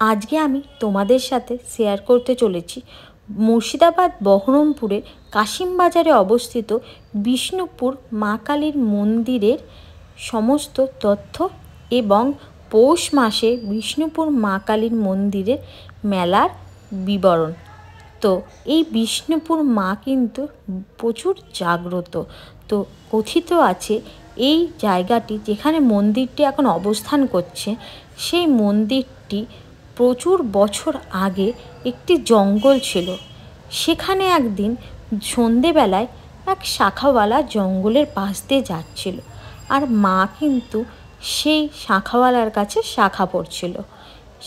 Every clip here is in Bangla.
আজকে আমি তোমাদের সাথে শেয়ার করতে চলেছি মুর্শিদাবাদ বহরমপুরের কাশিমবাজারে অবস্থিত বিষ্ণুপুর মা কালীর মন্দিরের সমস্ত তথ্য এবং পৌষ মাসে বিষ্ণুপুর মা কালীর মন্দিরের মেলার বিবরণ। তো এই বিষ্ণুপুর মা কিন্তু প্রচুর জাগ্রত। তো কথিত আছে এই জায়গাটি যেখানে মন্দিরটি এখন অবস্থান করছে সেই মন্দিরটি প্রচুর বছর আগে একটি জঙ্গল ছিল। সেখানে একদিন সন্ধেবেলায় এক শাখাওয়ালা জঙ্গলের পাশ দিয়ে যাচ্ছিল, আর মা কিন্তু সেই শাখাওয়ালার কাছে শাখা পড়ছিল।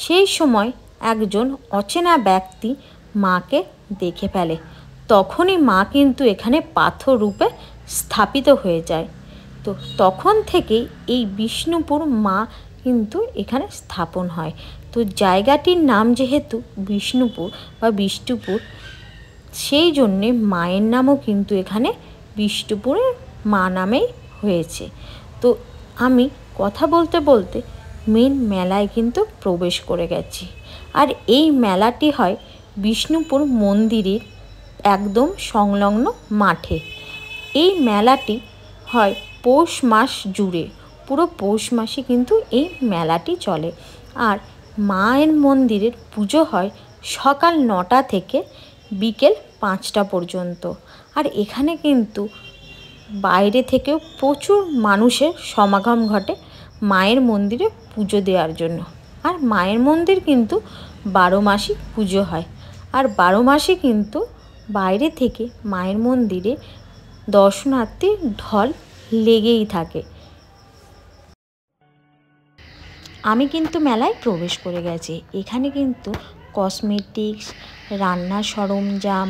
সেই সময় একজন অচেনা ব্যক্তি মাকে দেখে ফেলে। তখনই মা কিন্তু এখানে পাথর রূপে স্থাপিত হয়ে যায়। তো তখন থেকেই এই বিষ্ণুপুর মা কিন্তু এখানে স্থাপন হয়। তো জায়গাটির নাম যেহেতু বিষ্ণুপুর বা বিষ্ণুপুর, সেই জন্যে মায়ের নামও কিন্তু এখানে বিষ্ণুপুরের মা নামেই হয়েছে। তো আমি কথা বলতে বলতে মেন মেলায় কিন্তু প্রবেশ করে গেছি। আর এই মেলাটি হয় বিষ্ণুপুর মন্দিরের একদম সংলগ্ন মাঠে। এই মেলাটি হয় পৌষ মাস জুড়ে, পুরো পৌষ মাসে কিন্তু এই মেলাটি চলে। আর মায়ের মন্দিরের পুজো হয় সকাল 9টা থেকে বিকেল 5টা পর্যন্ত। আর এখানে কিন্তু বাইরে থেকেও প্রচুর মানুষের সমাগম ঘটে মায়ের মন্দিরে পুজো দেওয়ার জন্য। আর মায়ের মন্দির কিন্তু 12 মাসই পুজো হয়। আর 12 মাসে কিন্তু বাইরে থেকে মায়ের মন্দিরে দর্শনার্থীর ঢল লেগেই থাকে। আমি কিন্তু মেলায় প্রবেশ করে গেছি। এখানে কিন্তু কসমেটিক্স, রান্নার সরঞ্জাম,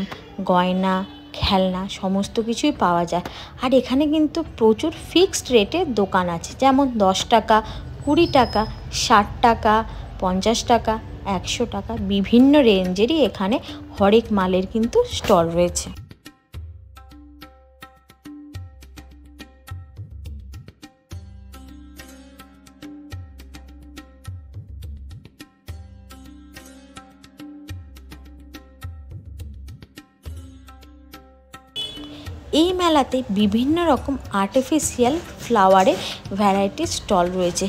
গয়না, খেলনা সমস্ত কিছুই পাওয়া যায়। আর এখানে কিন্তু প্রচুর ফিক্সড রেটের দোকান আছে, যেমন 10 টাকা, 20 টাকা, 60 টাকা, 50 টাকা, 100 টাকা, বিভিন্ন রেঞ্জেরই এখানে হরেক মালের কিন্তু স্টল রয়েছে। এই মেলাতে বিভিন্ন রকম আর্টিফিশিয়াল ফ্লাওয়ারের ভ্যারাইটির স্টল রয়েছে,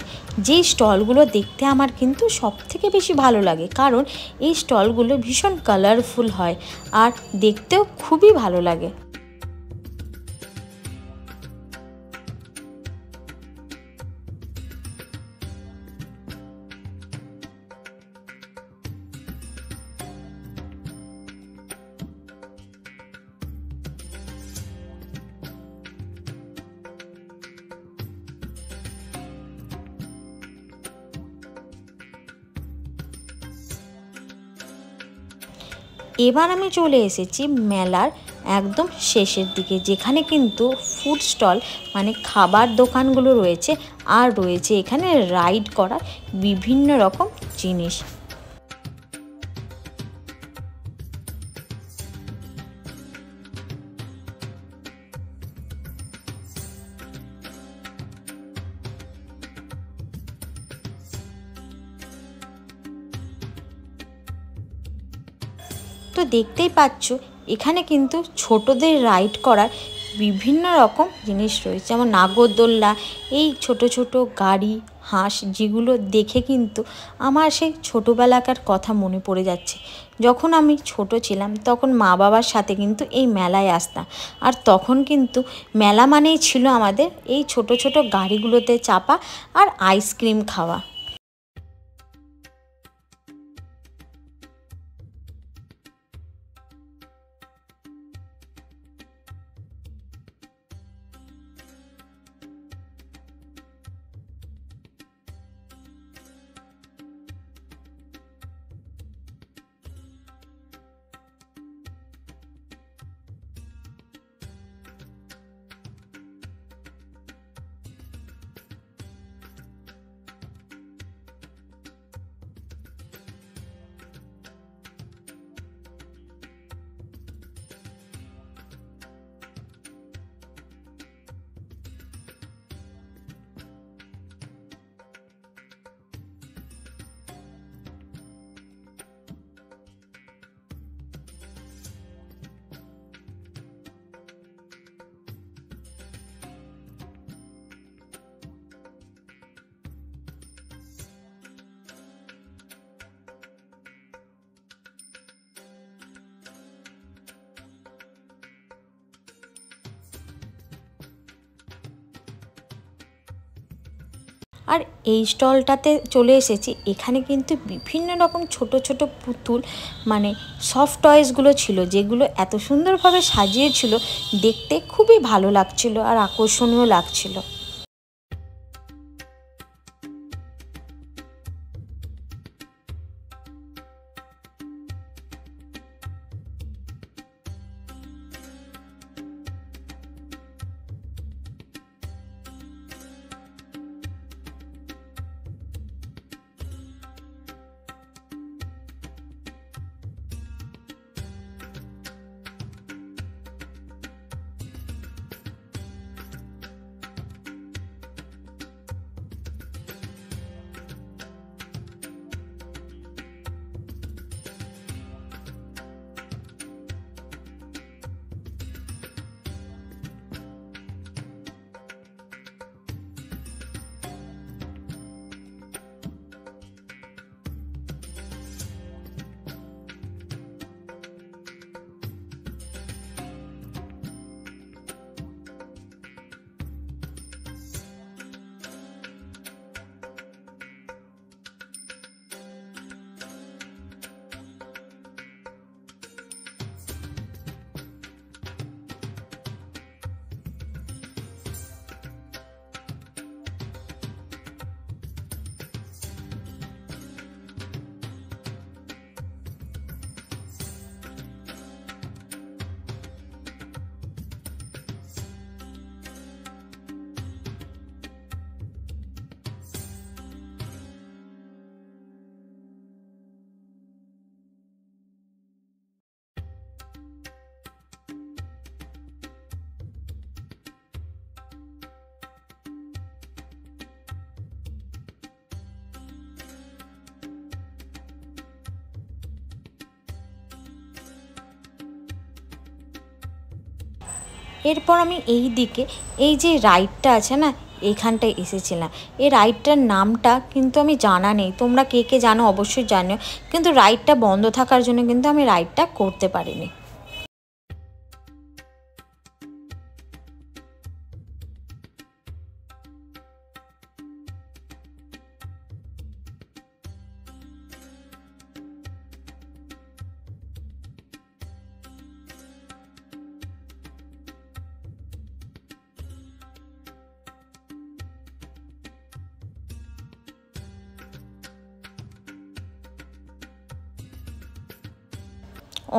যেই স্টলগুলো দেখতে আমার কিন্তু সবথেকে বেশি ভালো লাগে, কারণ এই স্টলগুলো ভীষণ কালারফুল হয় আর দেখতেও খুবই ভালো লাগে। এবার আমি চলে এসেছি মেলার একদম শেষের দিকে, যেখানে কিন্তু ফুড স্টল মানে খাবার দোকানগুলো রয়েছে, আর রয়েছে এখানে রাইড করার বিভিন্ন রকম জিনিস। তো দেখতেই পাচ্ছ এখানে কিন্তু ছোটদের রাইড করার বিভিন্ন রকম জিনিস রয়েছে, যেমন নাগরদোল্লা, এই ছোট ছোট গাড়ি, হাঁস, যেগুলো দেখে কিন্তু আমার সেই ছোটোবেলাকার কথা মনে পড়ে যাচ্ছে। যখন আমি ছোট ছিলাম তখন মা বাবার সাথে কিন্তু এই মেলায় আসতাম, আর তখন কিন্তু মেলা মানেই ছিল আমাদের এই ছোট ছোট গাড়িগুলোতে চাপা আর আইসক্রিম খাওয়া। আর এই স্টলটাতে চলে এসেছি, এখানে কিন্তু বিভিন্ন রকম ছোট ছোট পুতুল মানে সফট টয়েসগুলো ছিল, যেগুলো এত সুন্দরভাবে সাজিয়েছিল, দেখতে খুবই ভালো লাগছিল আর আকর্ষণীয় লাগছিল। এরপর আমি এই দিকে এই যে রাইডটা আছে না, এইখানটায় এসেছিলাম। এই রাইডটার নামটা কিন্তু আমি জানা নেই, তোমরা কে কে জানো অবশ্যই জানো, কিন্তু রাইডটা বন্ধ থাকার জন্য কিন্তু আমি রাইডটা করতে পারিনি।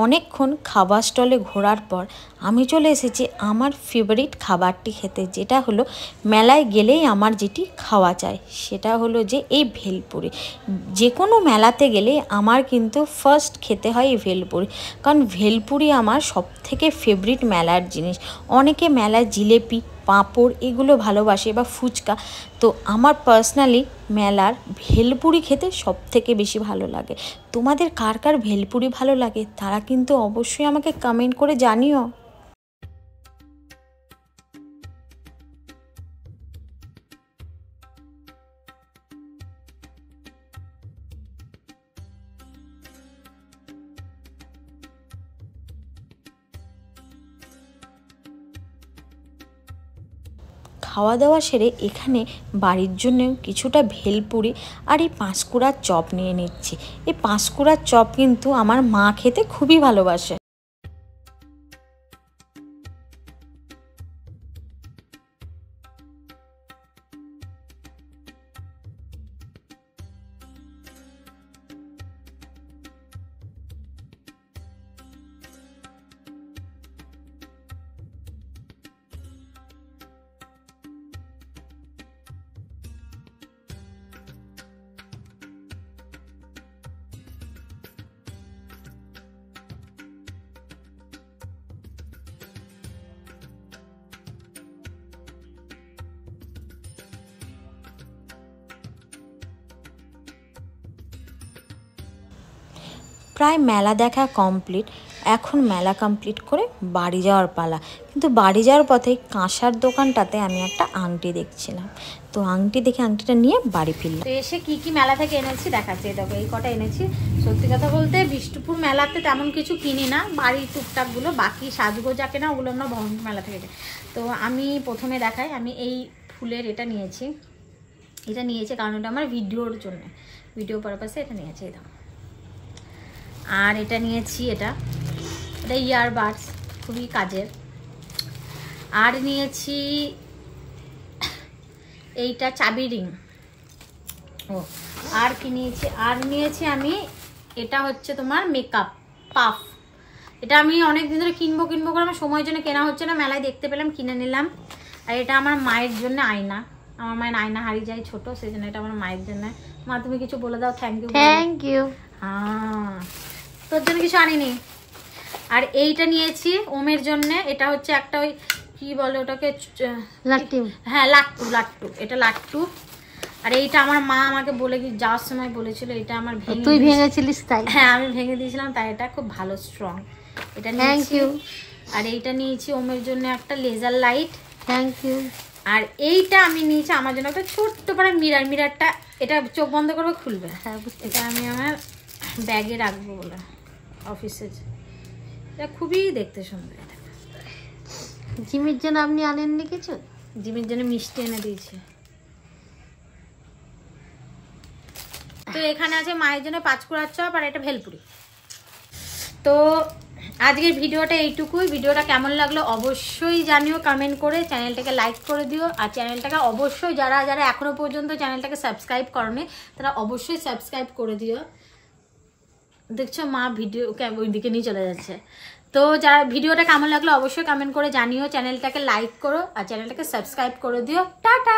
অনেকক্ষণ খাবার স্টলে ঘোরার পর আমি চলে এসেছি আমার ফেভারিট খাবারটি খেতে, যেটা হলো মেলায় গেলেই আমার যেটি খাওয়া চাই, সেটা হলো যে এই ভেলপুরি। যে কোনো মেলাতে গেলে আমার কিন্তু ফার্স্ট খেতে হয় এই ভেলপুরি, কারণ ভেলপুরি আমার সবথেকে ফেভারিট মেলার জিনিস। অনেকে মেলায় জিলেপি, পাঁপড় এগুলো ভালোবাসে বা ফুচকা, তো আমার পার্সোনালি মেলার ভেলপুরি খেতে সবথেকে বেশি ভালো লাগে। তোমাদের কার কার ভেলপুরি ভালো লাগে তারা কিন্তু অবশ্যই আমাকে কমেন্ট করে জানিও। খাওয়া দাওয়া সেরে এখানে বাড়ির জন্যেও কিছুটা ভেলপুরি আর এই পাঁশকুড়ার চপ নিয়ে নিচ্ছি। এই পাঁশকুড়ার চপ কিন্তু আমার মা খেতে খুবই ভালোবাসে। প্রায় মেলা দেখা কমপ্লিট, এখন মেলা কমপ্লিট করে বাড়ি যাওয়ার পালা। কিন্তু বাড়ি যাওয়ার পথে কাঁসার দোকানটাতে আমি একটা আংটি দেখছিলাম, তো আংটি দেখে আংটিটা নিয়ে বাড়ি ফিরলাম। তো এসে কি কি মেলা থেকে এনেছি দেখাচ্ছি, দেখো এই কটা এনেছি। সত্যি কথা বলতে বিষ্ণুপুর মেলাতে তেমন কিছু কিনি না, বাড়ির টুকটাকগুলো, বাকি সাজগোজা কেনা ওগুলো আমরা বহরমপুর মেলা থেকে। তো আমি প্রথমে দেখাই, আমি এই ফুলের এটা নিয়েছি, এটা নিয়েছে কারণ এটা আমার ভিডিওর জন্য, ভিডিও পারপাসে এটা নিয়েছে। এই দাও। আর এটা নিয়েছি, এটা ইয়ারবাডস, খুবই কাজের। আর নিয়েছি এইটা চাবি রিং। ও আর কি নিয়েছি, আর নিয়েছি আমি এটা হচ্ছে তোমার মেকআপ পাফ। এটা আমি অনেক দিন ধরে কিনবো করে আমার সময়ের জন্য কেনা হচ্ছে না, মেলায় দেখতে পেলাম কিনে নিলাম। আর এটা আমার মায়ের জন্য আয়না, আমার মায়ের আয়না হারিয়ে যায় ছোট, সেই জন্য এটা আমার মায়ের জন্য। মা তুমি কিছু বলে দাও। Thank you. Thank you. হ্যাঁ, তোর জন্য কিছু আনিনি। আর এইটা নিয়েছি ওমের জন্য, এটা হচ্ছে একটা ওই কি বলে ওটাকে, লাট্টু। হ্যাঁ লাট্টু, এটা লাট্টু। আর এইটা আমার মা আমাকে বলে কি যাওয়ার সময় বলেছিল, এটা আমার তুই ভেঙেছিলিস তাই? হ্যাঁ আমি ভেঙে দিয়েছিলাম, তাই এটা খুব ভালো স্ট্রং। এটা থ্যাংক ইউ। আর এইটা নিয়েছি ওমের জন্য একটা লেজার লাইট। Thank you. আর এইটা আমি নিয়েছি আমার জন্য একটা ছোট্ট পারে মিরারটা, এটা চোখ বন্ধ করবে খুলবে। হ্যাঁ, এটা আমি আমার ব্যাগে রাখবো বলে অফিসে। এটা খুবই দেখতে সুন্দর। জিমির জন্য আপনি আনেননি কিছু? জিমির জন্য মিষ্টি এনে দিয়েছি। তো এখানে আছে মায়ের জন্য পাঁচকুড়ার চপ আর এটা ভেলপুরি। তো আজকের ভিডিওটা এইটুকুই। ভিডিওটা কেমন লাগলো অবশ্যই জানিও কমেন্ট করে, চ্যানেলটাকে লাইক করে দিও। আর চ্যানেলটাকে অবশ্যই যারা এখনো পর্যন্ত চ্যানেলটাকে সাবস্ক্রাইব করনি তারা অবশ্যই সাবস্ক্রাইব করে দিও। দেখছো মা ভিডিও ওইদিকে নিয়ে চলে যাচ্ছে। তো যারা ভিডিওটা কেমন লাগলো অবশ্যই কমেন্ট করে জানিও, চ্যানেলটাকে লাইক করো আর চ্যানেলটাকে সাবস্ক্রাইব করে দিও। টাটা।